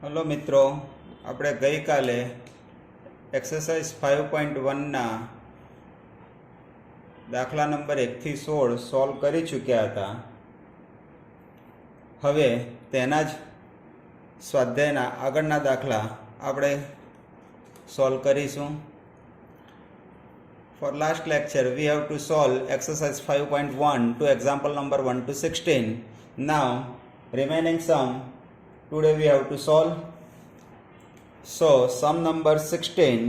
Hello મિત્રો, આપણે ગઈકાલે એક્સરસાઇઝ 5.1ના દાખલા નંબર 1થી 16 સોલ્વ કરી ચૂક્યા હતા. હવે તેના જ સ્વાધ્યાયના આગળના દાખલા આપણે સોલ્વ કરીશું. For last lecture we have to solve exercise 5.1 to example number 1 to 16. Now remaining sum today we have to solve. So sum number 19,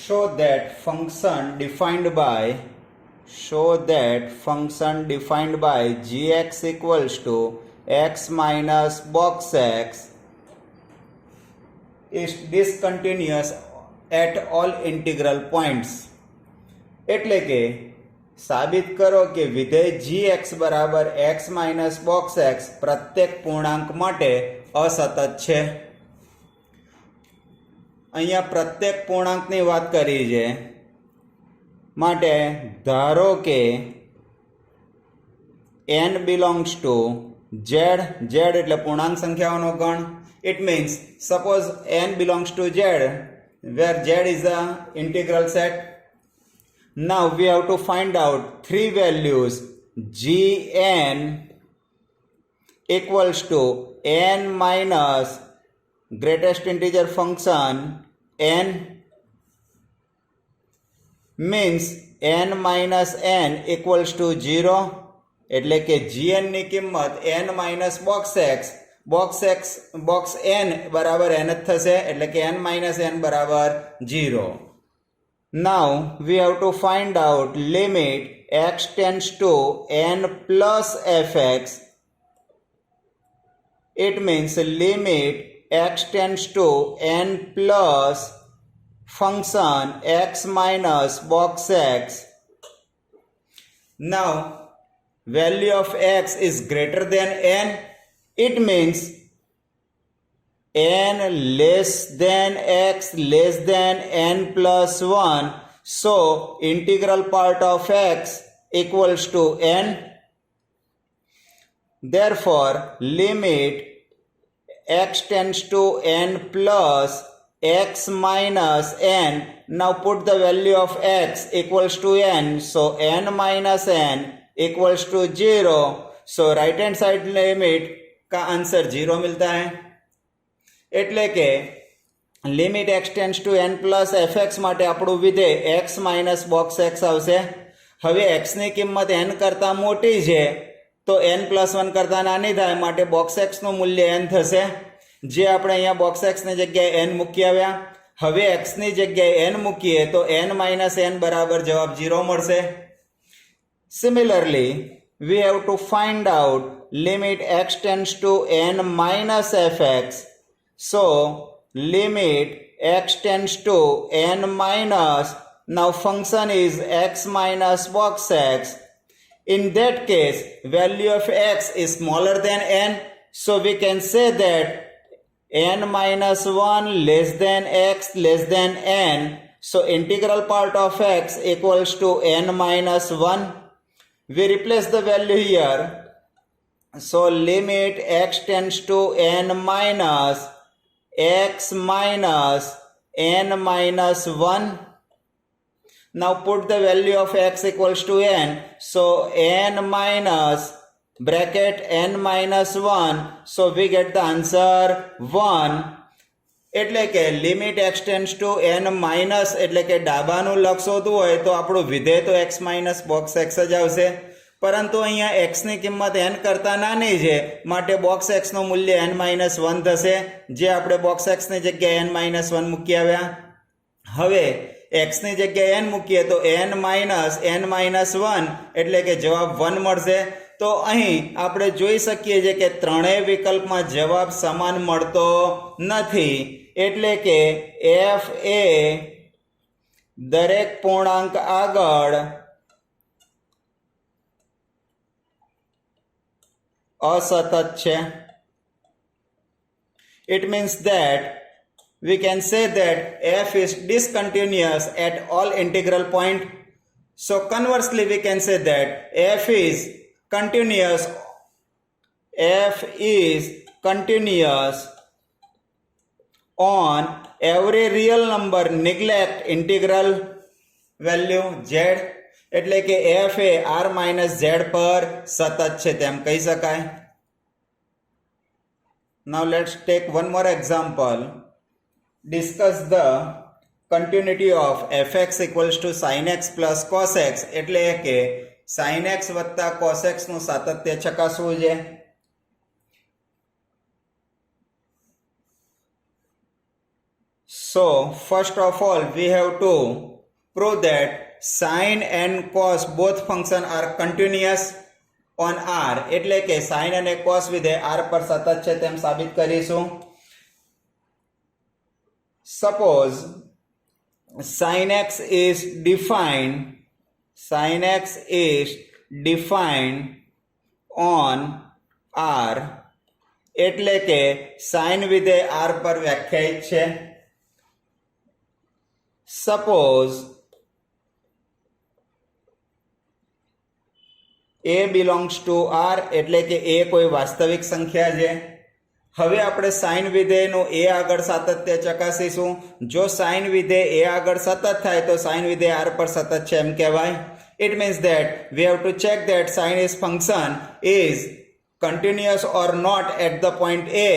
show that function defined by gx equals to x minus box x is discontinuous at all integral points. એટલે કે સાબિત કરો કે વિધેય gx બરાબર x minus box x પ્રત્યેક પૂર્ણાંક માટે અસતત છે. અહીંયા પ્રત્યેક પૂર્ણાંકની વાત કરી છે માટે ધારો કે n belongs to z એટલે પૂર્ણાંક સંખ્યાઓનો ગણ. It means suppose n belongs to z where z is the integral set. Now we have to find out three values gn equals to n minus greatest integer function n means n minus n equals to 0 એટલે કે gn ની કિંમત n minus box n બરાબર n જ થશે એટલે કે n minus n બરાબર 0. Now we have to find out limit x tends to n plus fx. It means limit x tends to n plus function x minus box x. Now value of x is greater than n. It means n less than x less than n plus 1. So integral part of x equals to n. Therefore limit x tends to n plus x minus n. Now put the value of x equals to n. So n minus n equals to 0. So right hand side limit का answer 0 मिलता है. એટલે કે limit x tends to n plus fx માટે આપણું વિધેય x minus box x આવશે. હવે x ની કિંમત n કરતાં મોટી છે તો n પ્લસ 1 કરતાં નાની થાય માટે બોક્સ x નું મૂલ્ય n થશે. જે આપણે અહીંયા બોક્સ x ની જગ્યાએ n મૂકી આવ્યા. હવે x ની જગ્યાએ n મૂકીએ તો n માઇનસ n બરાબર જવાબ 0 મળશે. Similarly we have to find out limit x tends to n minus fx. So limit x tends to n minus, now function is x minus box x. In that case value of x is smaller than n, so we can say that n minus 1 less than x less than n. So integral part of x equals to n minus 1. We replace the value here. So limit x tends to n minus x minus n minus 1. Now put the value of x equals to n. So n minus bracket n minus 1. So we get the answer 1. એટલે કે limit x tends to n minus એટલે કે ડાબાનું લક્ષ હોતું હોય તો આપણું વિધેય તો x માઇનસ બોક્સ x જ આવશે. પરંતુ અહીંયા x ની કિંમત n કરતાં નાની છે માટે બોક્સ x નું મૂલ્ય n માઇનસ 1 થશે. જે આપણે બોક્સ x ની જગ્યાએ n માઇનસ 1 મૂકી આવ્યા. હવે x ની જગ્યાએ n મૂકીએ તો n માઇનસ 1 એટલે કે જવાબ 1 મળશે. તો અહીં આપણે જોઈ શકીએ છીએ કે ત્રણેય વિકલ્પમાં જવાબ સમાન મળતો નથી. એટલે કે f એ દરેક પૂર્ણાંક આગળ અસતત છે. It means that we can say that f is discontinuous at all integral point. So conversely we can say that f is continuous, f is continuous on every real number neglect integral value z, એટલે કે f એ r minus z પર સતત છે તેમ કહી શકાય. Now let's take one more example. Discuss the continuity of fx equals to sin x plus cos x, એટલે કે sin x વત્તા cos x નું સાતત્ય ચકાસવું છે. So first of all we have to prove that sin and cos both function are continuous on r, એટલે કે sin અને cos વિધેય r પર સતત છે તેમ સાબિત કરીશું. Suppose sin x is defined on r, એટલે કે sin વિધેય r પર વ્યાખ્યાયિત છે. Suppose a belongs to r, એટલે કે a કોઈ વાસ્તવિક સંખ્યા છે. હવે આપણે સાઇન વિધેયનું a આગળ સાતત્ય ચકાસીશું. જો સાઇન વિધેય a આગળ સતત થાય તો સાઇન વિધેય r પર સતત છે એમ કહેવાય. It means that we have to check that sin is function is continuous or not at the point a.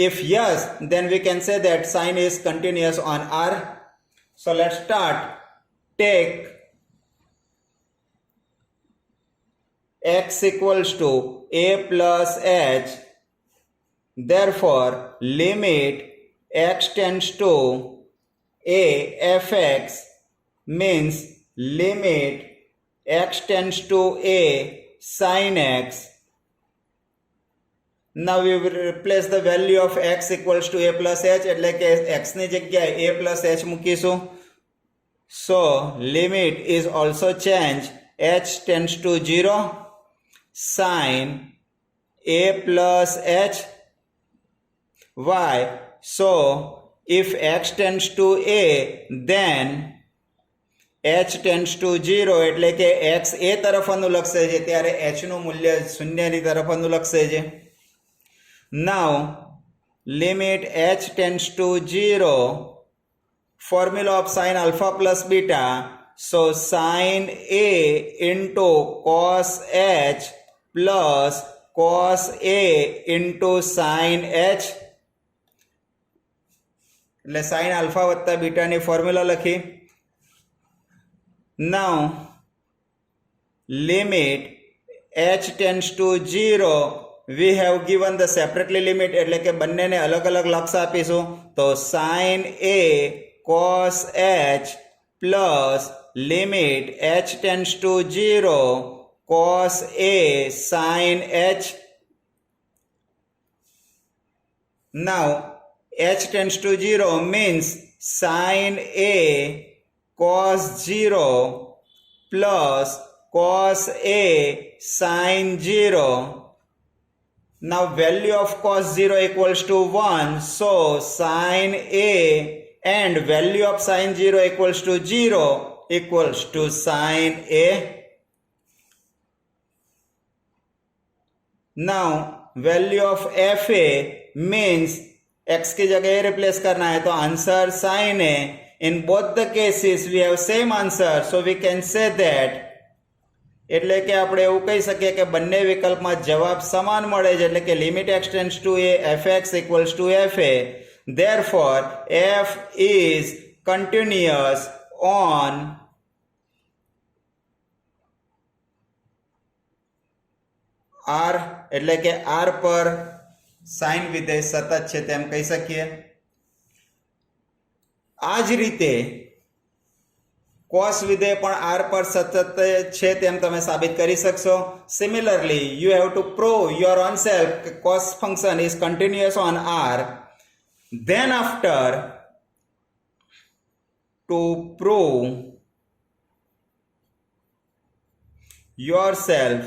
If yes, then we can say that sin is continuous on r. So let's start. Take x equals to a plus h. Therefore, limit x tends to a fx means limit x tends to a sin x. Now we will replace the value of x equals to a plus h, એટલે કે x ની જગ્યાએ a plus h મૂકીશું. So limit is also changed, h tends to 0 sin a plus h. Why? So if x tends to a, then h tends to 0, એટલે કે x a તરફ અનુલક્ષે છે ત્યારે h નું મૂલ્ય શૂન્યની તરફ અનુલક્ષે છે. Now limit h tends to 0, formula of sin alpha plus beta, so sin a into cos h plus cos a into sin h, એટલે sin alpha વત્તા બીટાની ફોર્મ્યુલા લખી. Now limit h tends to 0, we have given the separately limit, એટલે કે બંનેને અલગ અલગ લક્ષ આપીશું. તો sin a cos h plus limit h tends to 0 cos a sin h. Now h tends to 0 means sin a cos 0 plus cos a sin 0. Now value of cos 0 equals to 1, so sin a and value of sin 0 equals to 0 equals to sin a. Now value of fa means x की जगह replace करना है, तो answer sin a. In both the cases we have same answer, so we can say that, એટલે કે આપણે એવું કહી શકીએ કે બંને વિકલ્પમાં જવાબ સમાન મળે છે, એટલે કે limit x tends to a fx equals to fa. Therefore f is continuous on r, એટલે કે r પર સાઇન વિધેય સતત છે તેમ કહી શકીએ. આ જ રીતે cos વિધેય પણ r પર સતત છે તેમ તમે સાબિત કરી શકશો. Similarly, you have to prove your own self cos function is continuous on r. Then after, to prove yourself,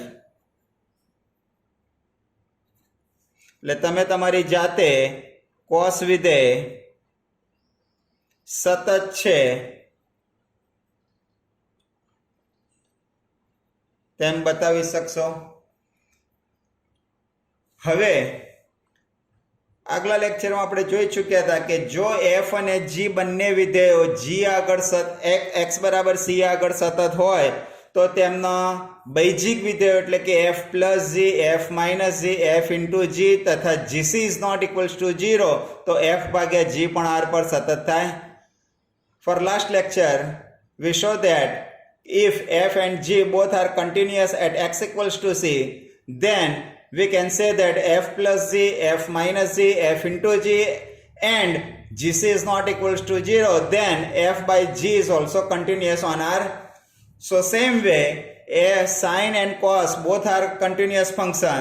એટલે તમે તમારી જાતે cos વિધેય સતત છે તેમ બતાવી શકશો. હવે આગલા લેક્ચરમાં આપણે જોઈ ચૂક્યા હતા કે જો એફ અને જી બંને વિધેયો જી આગળ એક્સ બરાબર સી આગળ સતત હોય તો તેમના બૈજિક વિધેયો એટલે કે f plus g, f minus g, f into g તથા g c is not equals to 0 તો એફ ભાગ્યા જી પણ આર પર સતત થાય. For last lecture, we show that if f and g both are continuous at x equals to c, then we can say that f plus g, f minus g, f into g and gc is not equals to 0, then f by g is also continuous on R. So same way, sine and cos both are continuous function.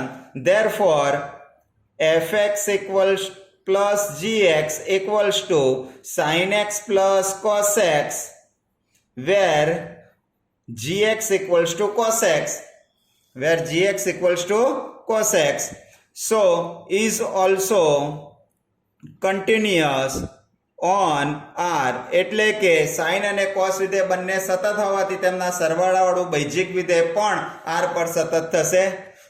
Therefore, fx equals plus gx equals to sin x plus cos x, where gx equals to cos x, where gx equals to cos x. So is also continuous on R. એટલે કે sin અને cos વિધેય બંને સતત હોવાથી તેમના સરવાળાવાળું બૈજિક વિધેય પણ R પર સતત થશે.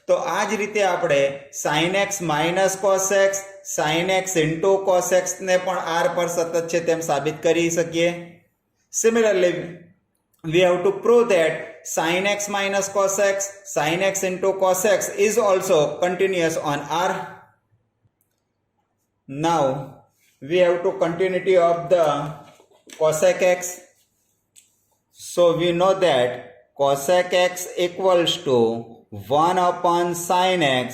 તો આ જ રીતે આપણે sin x minus cos x, sin x into cos x ને પણ R પર સતત છે તેમ સાબિત કરી શકીએ. Similarly, we have to prove that sin x minus cos x, sin x into cos x is also continuous on R. Now, we have to continuity of the cosec x. So, we know that cosec x equals to 1 upon sin x.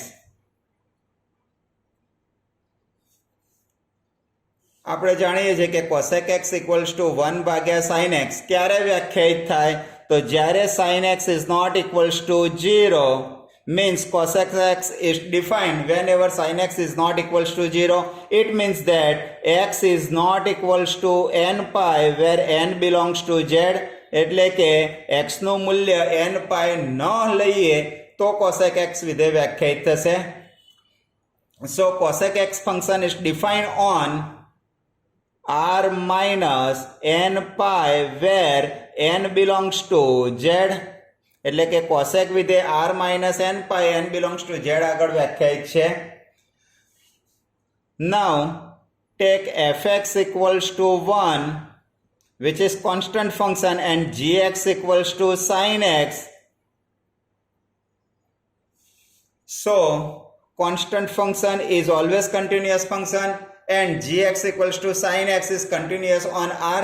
આપણે જાણીએ છીએ કે cosec x equals to 1 ભાગ્યા sin x ક્યારે વ્યાખ્યાયિત થાય તો જ્યારે sin x is not equals to 0 means cosec x is defined whenever sin x is not equals to 0. It means that x is not equals to n pi where n belongs to z. એટલે કે x નું મૂલ્ય n pi ન લઈએ તો cosec x વિધેય વ્યાખ્યાયિત થશે. So cosec x function is defined on r minus n pi where n belongs to z. એટલે કે cosec વિધેય r minus n pi n belongs to z આગળ વ્યાખ્યાયિત છે. Now take fx equals to 1 which is constant function and gx equals to sin x. So constant function is always continuous function and gx equals to sin x is continuous on R.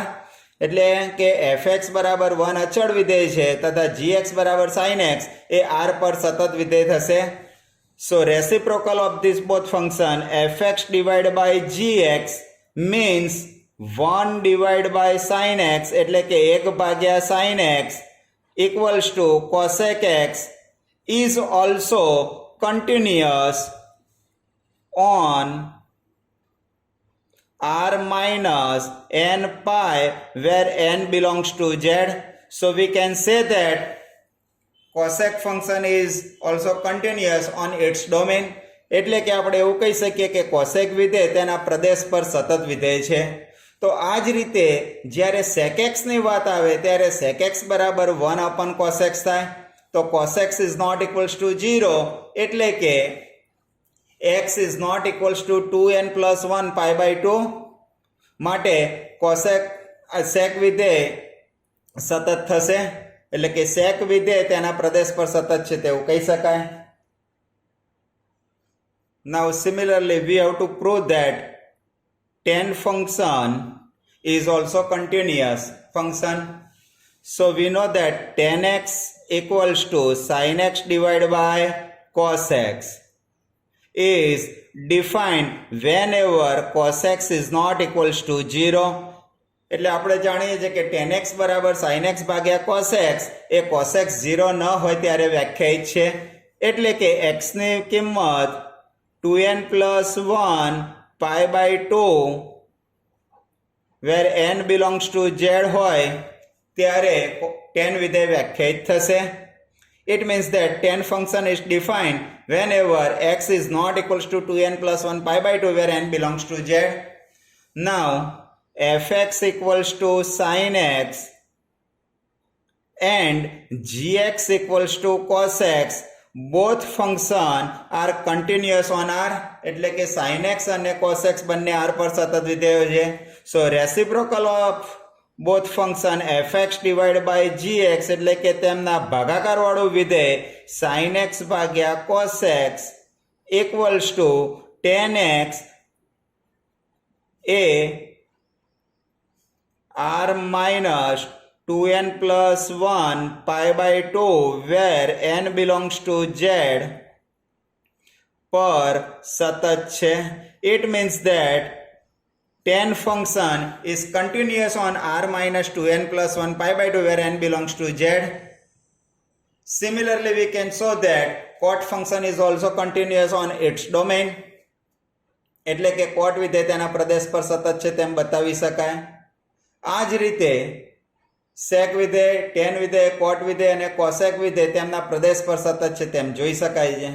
એટલે કે fx બરાબર 1 અચળ વિધેય છે તથા gx બરાબર sin x એ R પર સતત વિધેય થશે. So reciprocal of this both function fx divided by gx means 1 divided by sin x એટલે કે 1 ભાગ્યા sin x equals to cosec x is also continuous on r minus n pi where n belongs to z. So we can say that cosec function is also continuous on its domain. એટલે કે આપણે એવું કહી શકીએ કે cosec વિધેય તેના પ્રદેશ પર સતત વિધેય છે. તો આ જ રીતે જ્યારે sec x ની વાત આવે ત્યારે sec x બરાબર 1 upon cos x થાય. તો cos x is not equals to 0 એટલે કે x is not equals to 2n plus 1 pi by 2 માટે sec વિધેય સતત થશે. એટલે કે sec વિધેય તેના પ્રદેશ પર સતત છે તેવું કહી શકાય. Now similarly we have to prove that tan function is also continuous function. So we know that tan x equals to sin x divided by cos x is defined whenever cos x is not equals to 0. એટલે આપણે જાણીએ છીએ કે tan x બરાબર sin x ભાગ્યા cos x એ cos x 0 ન હોય ત્યારે વ્યાખ્યાયિત છે. એટલે કે x ની કિંમત 2n plus 1 pi by 2 where n belongs to z હોય ત્યારે tan વિધેય વ્યાખ્યાયિત થશે. It means that tan function is defined whenever x is not equals to 2n plus 1 pi by 2 where n belongs to z. Now fx equals to sin x and gx equals to cos x both function are continuous on r એટલે કે sin x અને cos x બંને r પર સતત વિધેયો છે. So reciprocal of both function fx divided by gx એટલે કે તેમના ભાગાકાર વાળું વિધેય sin x ભાગ્યા cos x equals to tan x a r minus 2n plus 1 pi by 2 where n belongs to z પર સતત છે. It means that tan function is continuous on r minus 2n plus 1 pi by 2 where n belongs to z. Similarly, we can show that cot function is also continuous on its domain. એટલે કે cot વિધેય તેના પ્રદેશ પર સતત છે તેમ બતાવી શકાય. આ જ રીતે sec વિધેય, tan વિધેય, cot વિધેય અને cosec વિધેય તેમના પ્રદેશ પર સતત છે તેમ જોઈ શકાય છે.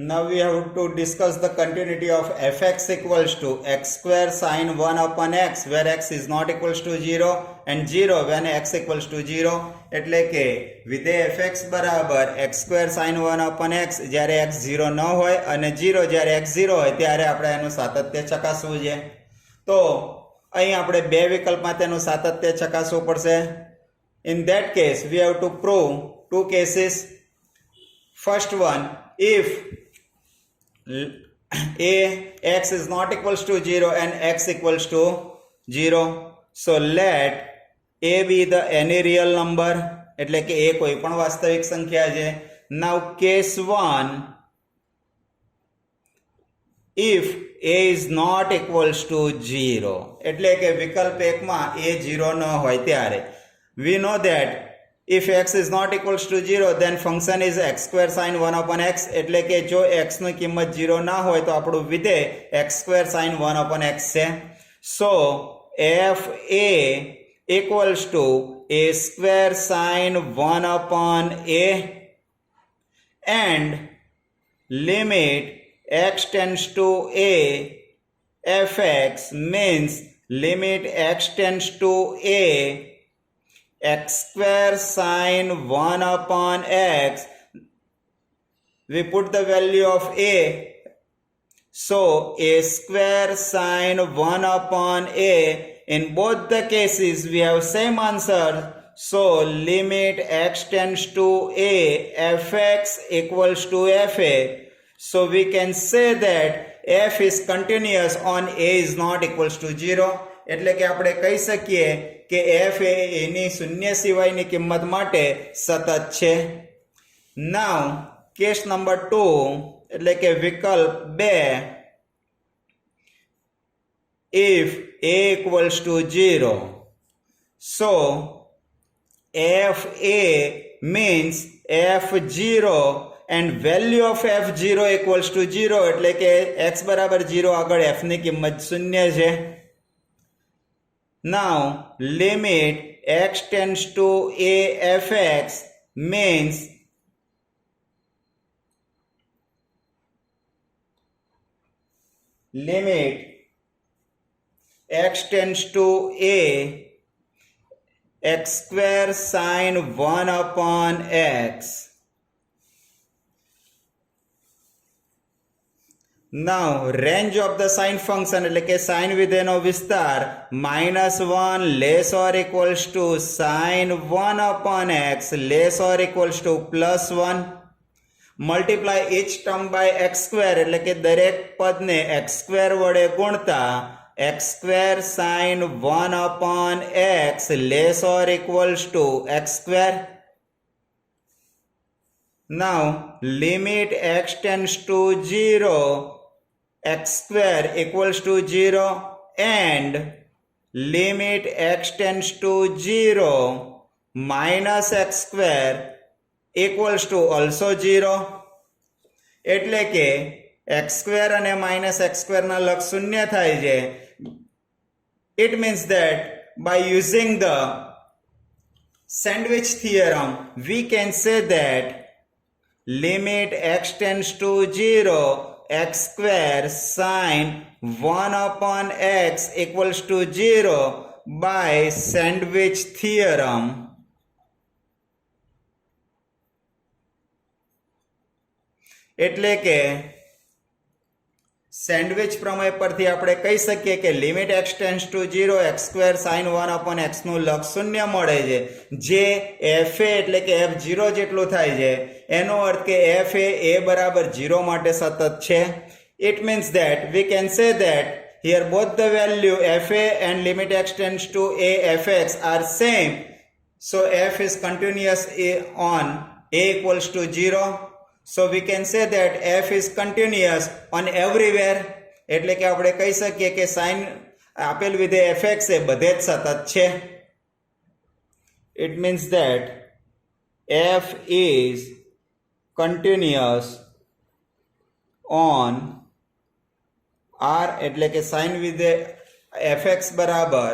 Now we have to discuss the continuity of fx equals to x square sin 1 upon x where x is not equals to 0 and 0 when x equals to 0. એટલે કે વિધેય fx બરાબર x square sin 1 upon x જ્યારે x 0 ન હોય અને 0 જ્યારે x 0 હોય ત્યારે આપણે એનું સાતત્ય ચકાસવું છે. તો અહીં આપણે બે વિકલ્પમાં તેનું સાતત્ય ચકાસવું પડશે. In that case we have to prove two cases. First one, if x is not equals to 0 and x equals to 0, so let a be the any real number એટલે કે a કોઈ પણ વાસ્તવિક સંખ્યા છે. Now case 1, if a is not equals to 0 એટલે કે વિકલ્પ 1 માં a 0 ન હોય ત્યારે we know that if x is not equals to 0 then function is x square sin 1 upon x એટલે કે જો x ની કિંમત 0 ના હોય તો આપણું વિધેય x square sin 1 upon x છે. So f a equals to a square sin 1 upon a and limit x tends to a fx means limit x tends to a x square sin 1 upon x, we put the value of a, so a square sin 1 upon a. In both the cases we have same answer, so limit x tends to a fx equals to fa. So we can say that f is continuous on a is not equals to 0. એટલે કે આપણે કહી શકીએ કે f એ એની શૂન્ય સિવાયની કિંમત માટે સતત છે. નાઉ કેસ નંબર 2 એટલે કે વિકલ્પ 2, if a equals to 0, so fa means f0 and value of f0 equals to 0 એટલે કે x બરાબર 0 આગળ f ની કિંમત 0 છે. Now limit x tends to a fx means limit x tends to a x square sin 1 upon x. Now range of the sin function એટલે કે sin વિધેયનો વિસ્તાર -1 less or equals to sin 1 upon x less or equals to +1. Multiply each term by x square એટલે કે દરેક પદને x square વડે ગુણતા x square sin 1 upon x less or equals to x square. Now limit x tends to 0 x square equals to 0 and limit x tends to 0 minus x square equals to also 0. એટલે કે x square અને minus x square ના લગ શૂન્ય થાય છે. It means that by using the sandwich theorem we can say that limit x tends to 0 x square sin 1 upon x equals to 0 by sandwich theorem. એટલે કે sandwich પ્રમેય પરથી આપણે કહી શકીએ કે limit x tends to 0 x square sine 1 upon x નું લક્ષ શૂન્ય મળે છે, જે f એટલે કે f0 જેટલું થાય છે. એનો અર્થ કે f એ બરાબર 0 માટે સતત છે. It means that we can say that here both the value fa and limit x tends to a fx are same. So f is continuous on a equals to 0. So we can say that f is continuous on everywhere. એટલે કે આપણે કહી શકીએ કે sign આપેલ વિધેય fx એ બધે જ સતત છે. It means that f is continuous on r એટલે કે સાઇન વિધેય fx બરાબર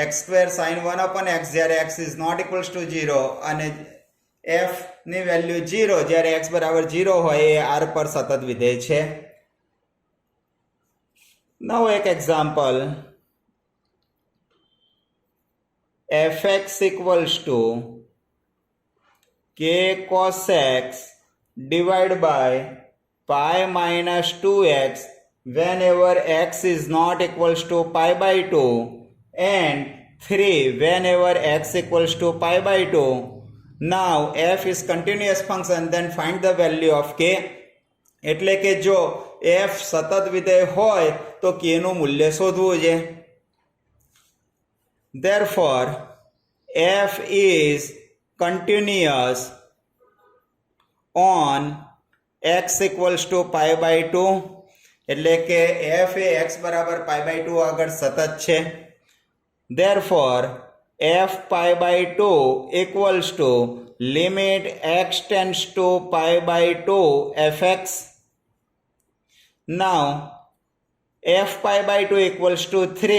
x square sine 1 upon x જ્યારે x is not equals to 0 અને f ની વેલ્યુ 0 જ્યારે x બરાબર 0 હોય એ r પર સતત વિધેય છે. નવો એક example fx equals to k cos x divided by pi minus 2x whenever x is not equals to pi by 2 and 3 whenever x equals to pi by 2. Now f is continuous function, then find the value of k. એટલે કે જો f સતત વિધેય હોય તો k નું મૂલ્ય શોધવું છે. Therefore f is continuous on x equals to pi by 2. એટલે કે f એ x બરાબર pi by 2 આગળ સતત છે. Therefore f pi by 2 equals to limit x tends to pi by 2 fx. Now f pi by 2 equals to 3.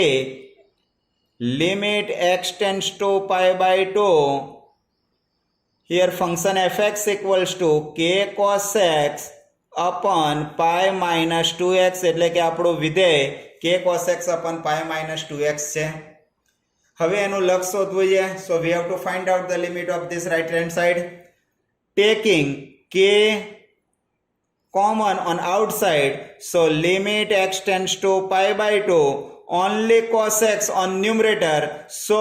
Limit x tends to pi by 2. Here function fx equals to k cos x upon pi minus 2x એટલે કે આપણું વિધેય k cos x upon pi minus 2x છે. હવે એનું લક્ષ શોધવું છે. So we have to find out the limit of this right hand side. Taking k common on outside, so limit x tends to pi by 2, only cos x on numerator, so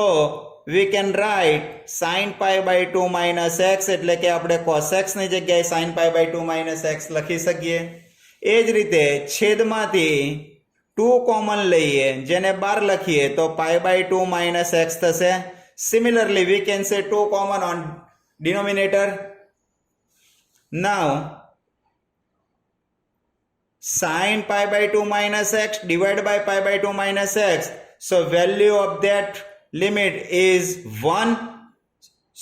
we can write sin pi by 2 minus x એટલે કે આપણે cos x ની જગ્યાએ sin pi by 2 minus x લખી શકીએ. એ જ રીતે છેદમાંથી 2 common લઈએ જેને 12 લખીએ તો pi by 2 minus x થશે. Similarly we can say 2 common on denominator. Now sin pi by 2 minus x divided by pi by 2 minus x, so value of that limit is 1.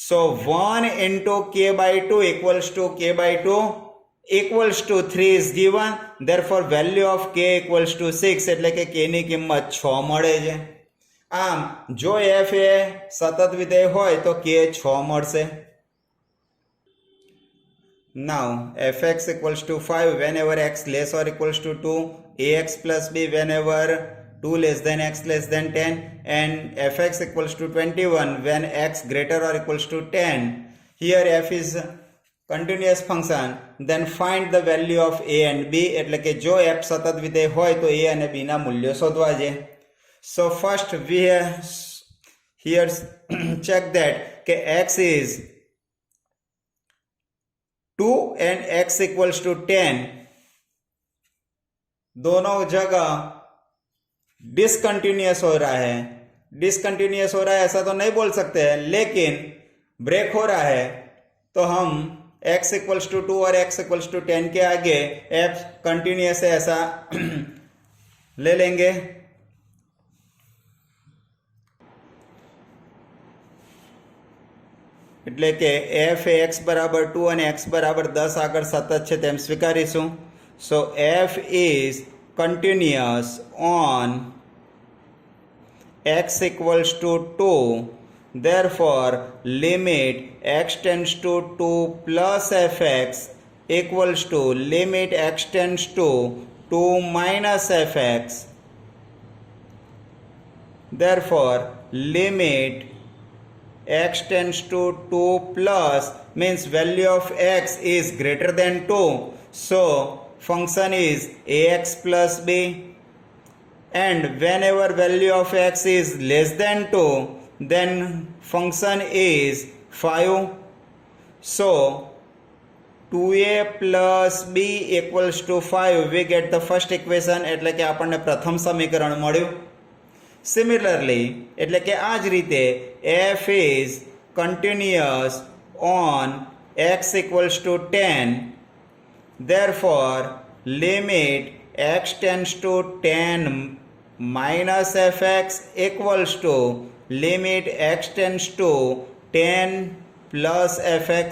So 1 into k by 2 equals to k by 2 equals to 3 is given. Therefore value of k equals to 6 એટલે કે k ની કિંમત 6 મળે છે. આમ જો f એ સતત વિધેય હોય તો k 6 મળશે. Now fx equals to 5 whenever x less or equals to 2, ax plus b whenever 2 less than x less than 10, and fx equals to 21 when x greater or equals to 10. Here f is continuous function, then find the value of a and b એટલે કે જો f સતત વિધેય હોય તો a અને b ના મૂલ્યો શોધવા છે. So first we here check that કે x is 2 and x equals to 10, दोनों जगह डिसकंटिन्यूअस हो रहा है. डिसकंटिन्यूअस हो रहा है ऐसा तो नहीं बोल सकते हैं, लेकिन ब्रेक हो रहा है तो हम x इक्वल्स टू 2 और x इक्वल्स टू 10 के आगे f कंटिन्यूअस है ऐसा ले लेंगे. એટલે કે f એ x બરાબર 2 અને x બરાબર 10 આગળ સતત છે તેમ સ્વીકારીશું. So f is continuous on x equals to 2. Therefore limit x tends to 2 plus fx equals to limit x tends to 2 minus fx. Therefore limit x tends to 2 plus means value of x is greater than 2, so function is ax plus b, and whenever value of x is less than 2, then function is 5. So 2a plus b equals to 5, we get the first equation, એટલે કે આપણને પ્રથમ સમીકરણ મળ્યું. Similarly, એટલે કે આ જ રીતે f is continuous on x equals to 10, therefore limit x tends to 10 minus fx equals to limit x tends to 10 plus fx.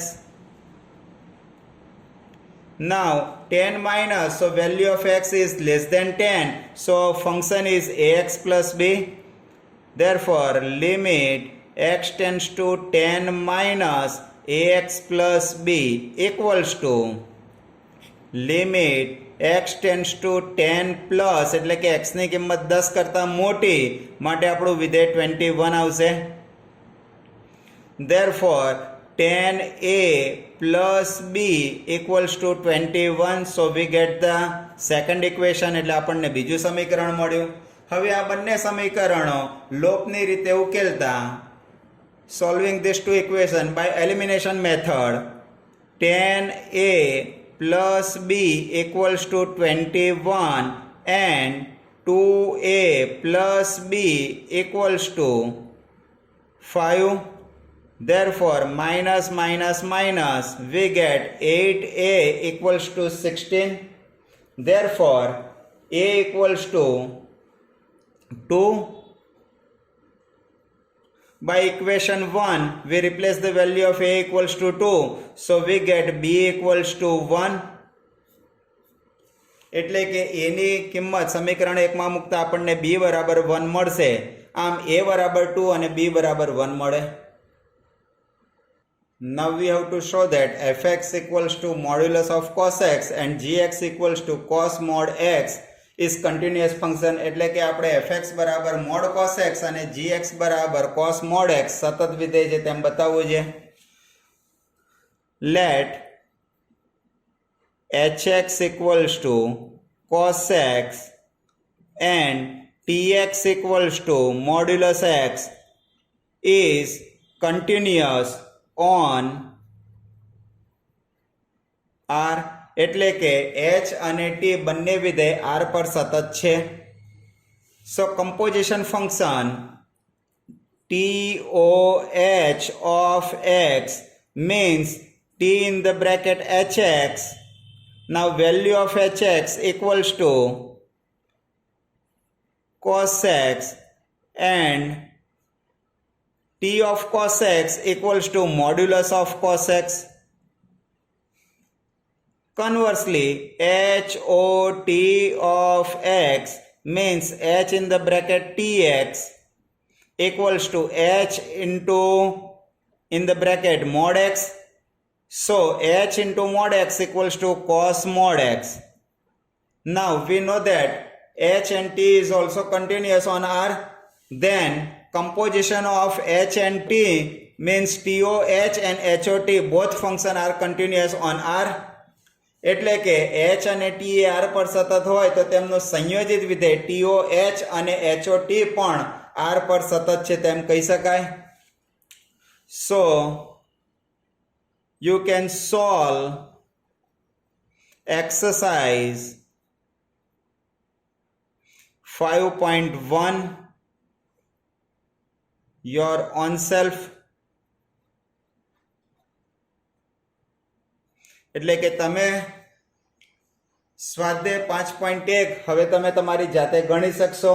Now 10 minus, so value of x is less than 10, so function is ax plus b, therefore limit x tends to 10 minus ax plus b equals to limit x tends to 10 plus, એટલે કે x ની કિંમત 10 કરતા મોટી માટે આપણું વિધેય 21 આવશે. Therefore 10a plus b equals to 21, so we get the second equation, એટલે આપણને બીજું સમીકરણ મળ્યું. હવે આ બંને સમીકરણો લોપની રીતે ઉકેલતા solving these two equations by elimination method, 10a plus b equals to 21 and 2a plus b equals to 5. Therefore minus minus minus, we get 8a equals to 16. Therefore a equals to 2. By equation 1, we replace the value of a equals to 2, so we get b equals to 1. એટલે કે a ની કિંમત સમીકરણ 1 માં મૂકતા આપણને b બરાબર 1 મળશે. આમ a બરાબર 2 અને b બરાબર 1 મળે. Now we have to show that fx equals to modulus of cos x and gx equals to cos mod x is continuous function. એટલે કે આપણે fx બરાબર mod cos x અને gx બરાબર cos mod x સતત વિધેય છે તેમ બતાવવું છે. Let hx equals to cos x and tx equals to modulus x is continuous on r, એટલે કે h અને t બંને વિધેય r પર સતત છે. So composition function TOH of x means t in the bracket hx. Now value of hx equals to cos x and t of cos x equals to modulus of cos x. Conversely, HOT of x means h in the bracket tx equals to h into in the bracket mod x. So h into mod x equals to cos mod x. Now we know that h and t is also continuous on r. Then composition of h and t means TOH and HOT both function are continuous on r. એટલે કે h અને t એ r પર સતત હોય તો તેમનો સંયોજિત વિધેય TOH અને HOT પણ r પર સતત છે તેમ કહી શકાય. So you can solve exercise 5.1 your own self. એટલે કે તમે સ્વાધ્યાય 5.1 હવે તમે તમારી જાતે ગણી શકશો.